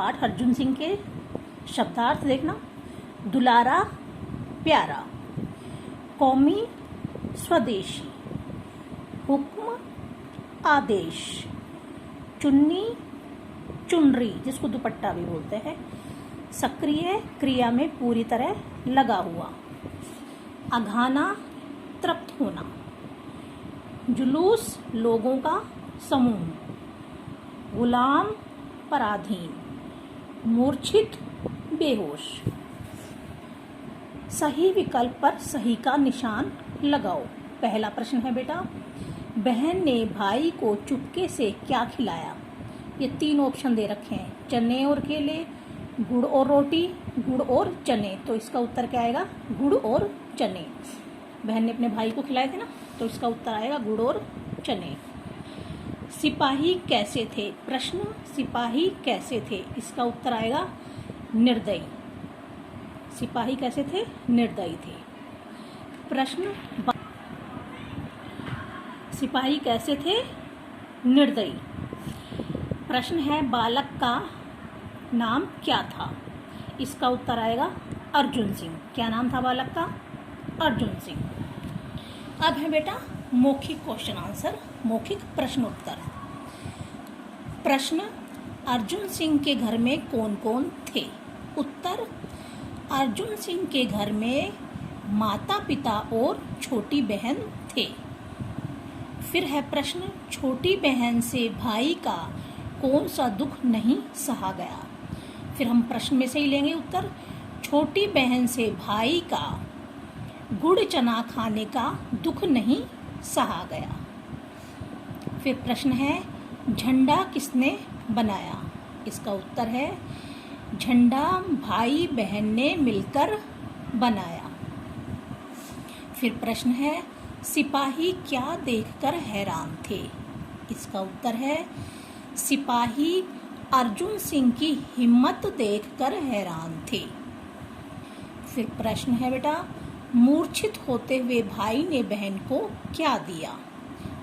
पाठ अर्जुन सिंह के शब्दार्थ देखना। दुलारा प्यारा, कौमी स्वदेशी, हुक्म आदेश, चुन्नी चुनरी जिसको दुपट्टा भी बोलते हैं, सक्रिय क्रिया में पूरी तरह लगा हुआ, अघाना तृप्त होना, जुलूस लोगों का समूह, गुलाम पराधीन, मूर्छित बेहोश। सही विकल्प पर सही का निशान लगाओ। पहला प्रश्न है बेटा, बहन ने भाई को चुपके से क्या खिलाया? ये 3 ऑप्शन दे रखे हैं, चने और केले, गुड़ और रोटी, गुड़ और चने। तो इसका उत्तर क्या आएगा? गुड़ और चने। बहन ने अपने भाई को खिलाए थे ना, तो इसका उत्तर आएगा गुड़ और चने। सिपाही कैसे थे? प्रश्न, सिपाही कैसे थे? इसका उत्तर आएगा निर्दयी। सिपाही कैसे थे? निर्दयी थे। प्रश्न, सिपाही कैसे थे? निर्दयी। प्रश्न है, बालक का नाम क्या था? इसका उत्तर आएगा अर्जुन सिंह। क्या नाम था बालक का? अर्जुन सिंह। अब है बेटा मौखिक क्वेश्चन आंसर, मौखिक प्रश्नोत्तर। प्रश्न, अर्जुन सिंह के घर में कौन कौन थे? उत्तर, अर्जुन सिंह के घर में माता पिता और छोटी बहन थे। फिर है प्रश्न, छोटी बहन से भाई का कौन सा दुख नहीं सहा गया? फिर हम प्रश्न में से ही लेंगे उत्तर। छोटी बहन से भाई का गुड़ चना खाने का दुख नहीं सहा गया। फिर प्रश्न है, झंडा किसने बनाया? इसका उत्तर है, झंडा भाई बहन ने मिलकर बनाया। फिर प्रश्न है, सिपाही क्या देखकर हैरान थे? इसका उत्तर है, सिपाही अर्जुन सिंह की हिम्मत देखकर हैरान थे। फिर प्रश्न है बेटा, मूर्छित होते हुए भाई ने बहन को क्या दिया?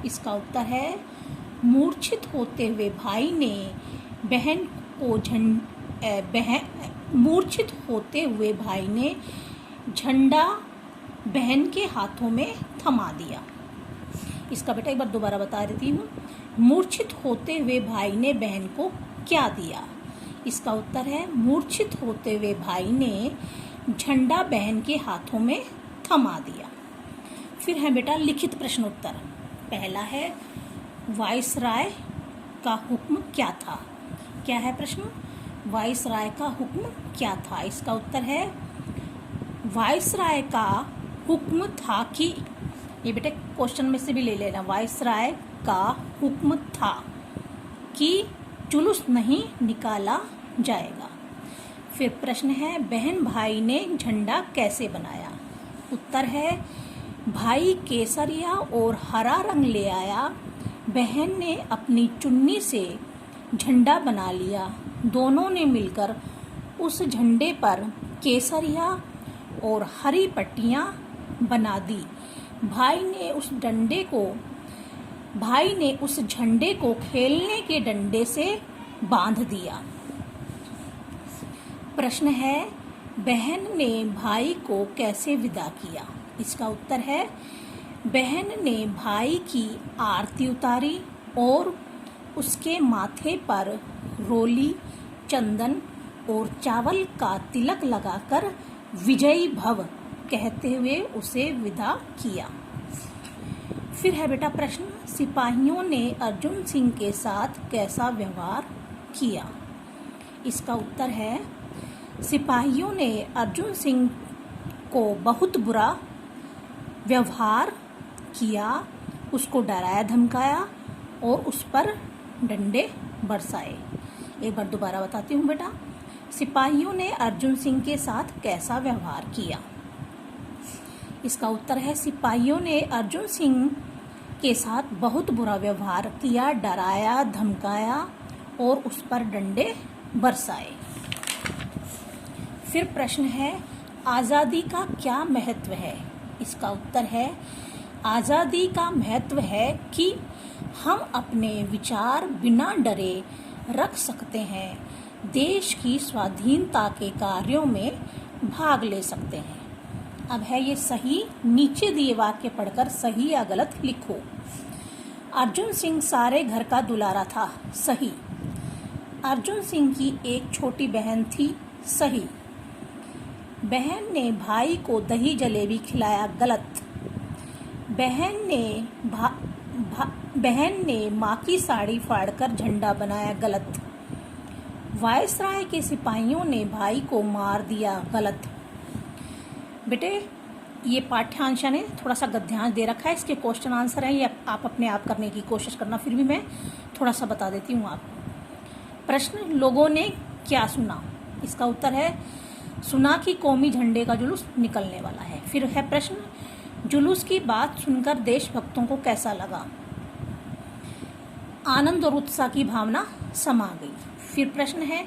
इसका उत्तर है, मूर्छित होते हुए भाई ने बहन को मूर्छित होते हुए भाई ने झंडा बहन के हाथों में थमा दिया। इसका बेटा एक बार दोबारा बता देती हूँ। मूर्छित होते हुए भाई ने बहन को क्या दिया? इसका उत्तर है, मूर्छित होते हुए भाई ने झंडा बहन के हाथों में थमा दिया। फिर है बेटा लिखित प्रश्नोत्तर। पहला है, वायसराय का हुक्म क्या था? क्या है प्रश्न? वायसराय का हुक्म क्या था? इसका उत्तर है, वायसराय का हुक्म था कि, ये बेटा क्वेश्चन में से भी ले लेना, वायसराय का हुक्म था कि जुलूस नहीं निकाला जाएगा। फिर प्रश्न है, बहन भाई ने झंडा कैसे बनाया? उत्तर है, भाई केसरिया और हरा रंग ले आया, बहन ने अपनी चुन्नी से झंडा बना लिया, दोनों ने मिलकर उस झंडे पर केसरिया और हरी पट्टियां बना दी। भाई ने उस झंडे को खेलने के डंडे से बांध दिया। प्रश्न है, बहन ने भाई को कैसे विदा किया? इसका उत्तर है, बहन ने भाई की आरती उतारी और उसके माथे पर रोली, चंदन और चावल का तिलक लगाकर विजयी भव कहते हुए उसे विदा किया। फिर है बेटा प्रश्न, सिपाहियों ने अर्जुन सिंह के साथ कैसा व्यवहार किया? इसका उत्तर है, सिपाहियों ने अर्जुन सिंह को बहुत बुरा व्यवहार किया, उसको डराया धमकाया और उस पर डंडे बरसाए। एक बार दोबारा बताती हूँ बेटा, सिपाहियों ने अर्जुन सिंह के साथ कैसा व्यवहार किया? इसका उत्तर है, सिपाहियों ने अर्जुन सिंह के साथ बहुत बुरा व्यवहार किया, डराया धमकाया और उस पर डंडे बरसाए। फिर प्रश्न है, आज़ादी का क्या महत्व है? इसका उत्तर है, आज़ादी का महत्व है कि हम अपने विचार बिना डरे रख सकते हैं, देश की स्वाधीनता के कार्यों में भाग ले सकते हैं। अब है ये सही, नीचे दिए वाक्य पढ़कर सही या गलत लिखो। अर्जुन सिंह सारे घर का दुलारा था, सही। अर्जुन सिंह की एक छोटी बहन थी, सही। बहन ने भाई को दही जलेबी खिलाया, गलत। बहन ने माँ की साड़ी फाड़कर झंडा बनाया, गलत। वायसराय के सिपाहियों ने भाई को मार दिया, गलत। बेटे ये पाठ्यांश ने थोड़ा सा गद्यांश दे रखा है, इसके क्वेश्चन आंसर है, ये आप अपने आप करने की कोशिश करना, फिर भी मैं थोड़ा सा बता देती हूँ आपको। प्रश्न, लोगों ने क्या सुना? इसका उत्तर है सुना कि कौमी झंडे का जुलूस निकलने वाला है। फिर है प्रश्न, जुलूस की बात सुनकर देशभक्तों को कैसा लगा? आनंद और उत्साह की भावना समा गई। फिर प्रश्न है,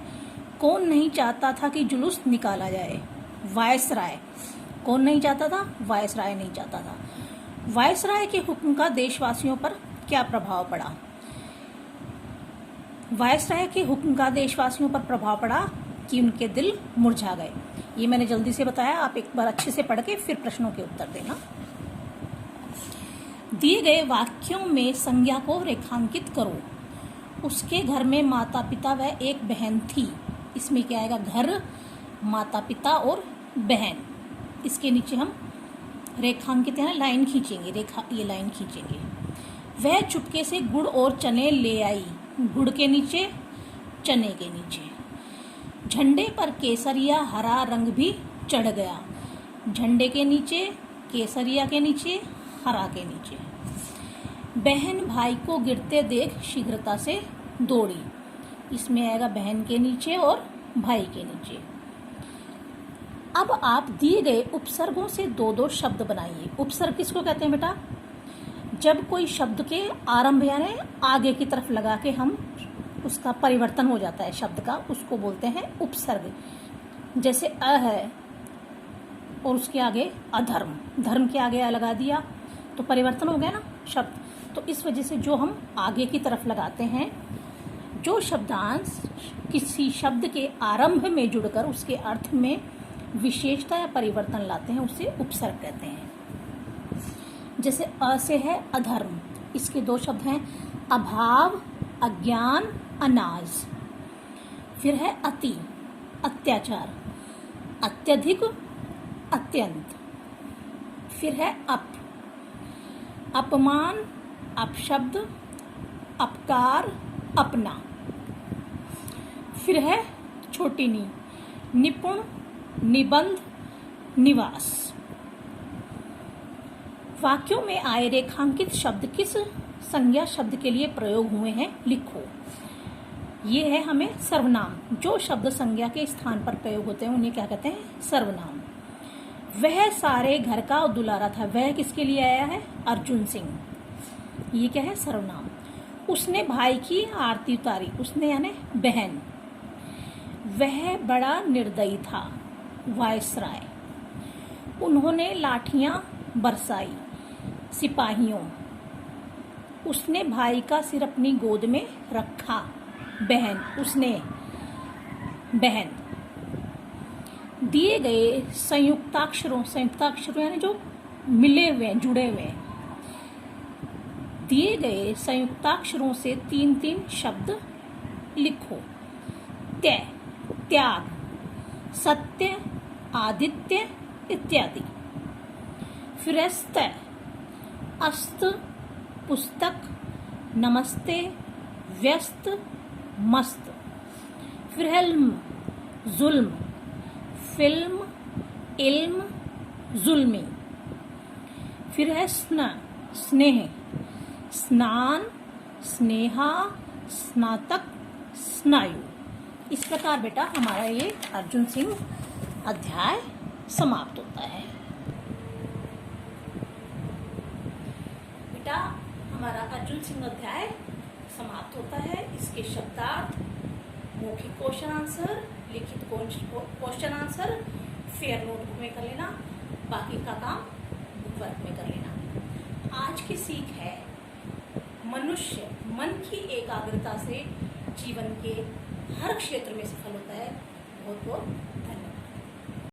कौन नहीं चाहता था कि जुलूस निकाला जाए? वायसराय। कौन नहीं चाहता था? वायसराय नहीं चाहता था। वायसराय के हुक्म का देशवासियों पर क्या प्रभाव पड़ा? वायसराय के हुक्म का देशवासियों पर प्रभाव पड़ा कि उनके दिल मुरझा गए। ये मैंने जल्दी से बताया, आप एक बार अच्छे से पढ़ के फिर प्रश्नों के उत्तर देना। दिए गए वाक्यों में संज्ञा को रेखांकित करो। उसके घर में माता पिता व एक बहन थी। इसमें क्या आएगा? घर, माता पिता और बहन। इसके नीचे हम रेखांकित है ना, लाइन खींचेंगे, रेखा ये लाइन खींचेंगे। वह चुपके से गुड़ और चने ले आई। गुड़ के नीचे, चने के नीचे। झंडे पर केसरिया हरा रंग भी चढ़ गया। झंडे के नीचे, केसरिया के नीचे, हरा के नीचे। बहन भाई को गिरते देख शीघ्रता से दौड़ी। इसमें आएगा बहन के नीचे और भाई के नीचे। अब आप दिए गए उपसर्गों से दो दो शब्द बनाइए। उपसर्ग किसको कहते हैं बेटा? जब कोई शब्द के आरंभ यानी आगे की तरफ लगा के हम उसका परिवर्तन हो जाता है शब्द का, उसको बोलते हैं उपसर्ग। जैसे अ है और उसके आगे अधर्म, धर्म के आगे अ लगा दिया तो परिवर्तन हो गया ना शब्द। तो इस वजह से जो हम आगे की तरफ लगाते हैं, जो शब्दांश किसी शब्द के आरंभ में जुड़कर उसके अर्थ में विशेषता या परिवर्तन लाते हैं, उसे उपसर्ग कहते हैं। जैसे अ से है अधर्म, इसके दो शब्द हैं अभाव, अज्ञान, अनाज। फिर है अति, अत्याचार, अत्यधिक, अत्यंत। फिर है अपमान, अपशब्द, अपकार, अपना। फिर है छोटी नी, निपुण, निबंध, निवास। वाक्यों में आए रेखांकित शब्द किस संज्ञा शब्द के लिए प्रयोग हुए हैं, लिखो। ये है हमें सर्वनाम। जो शब्द संज्ञा के स्थान पर प्रयोग होते हैं उन्हें क्या कहते हैं? सर्वनाम। वह सारे घर का दुलारा था। वह किसके लिए आया है? अर्जुन सिंह। ये क्या है? सर्वनाम। उसने भाई की आरती उतारी। उसने यानी बहन। वह बड़ा निर्दयी था। वायसराय। उन्होंने लाठियां बरसाई। सिपाहियों। उसने भाई का सिर अपनी गोद में रखा। बहन। उसने, बहन। दिए गए संयुक्ताक्षरों यानी जो मिले हुए, जुड़े हुए, दिए गए संयुक्ताक्षरों से 3-3 शब्द लिखो। त्याग, त्याग, सत्य, आदित्य, इत्यादि। फिर अस्त, पुस्तक, नमस्ते, व्यस्त, मस्त। फिर जुल्म, फिल्म, इल्म, जुल्मी। फिर है स्नेह, स्नान, स्नेहा, स्नातक, स्नायु। इस प्रकार बेटा हमारा ये अर्जुन सिंह अध्याय समाप्त होता है। बेटा हमारा अर्जुन सिंह अध्याय समाप्त होता है। इसके शब्दार्थ, मौखिक क्वेश्चन आंसर, लिखित क्वेश्चन आंसर फेयर नोटबुक में कर लेना, बाकी का काम बुक वर्क में कर लेना। आज की सीख है, मनुष्य मन की एकाग्रता से जीवन के हर क्षेत्र में सफल होता है। बहुत बहुत धन्यवाद।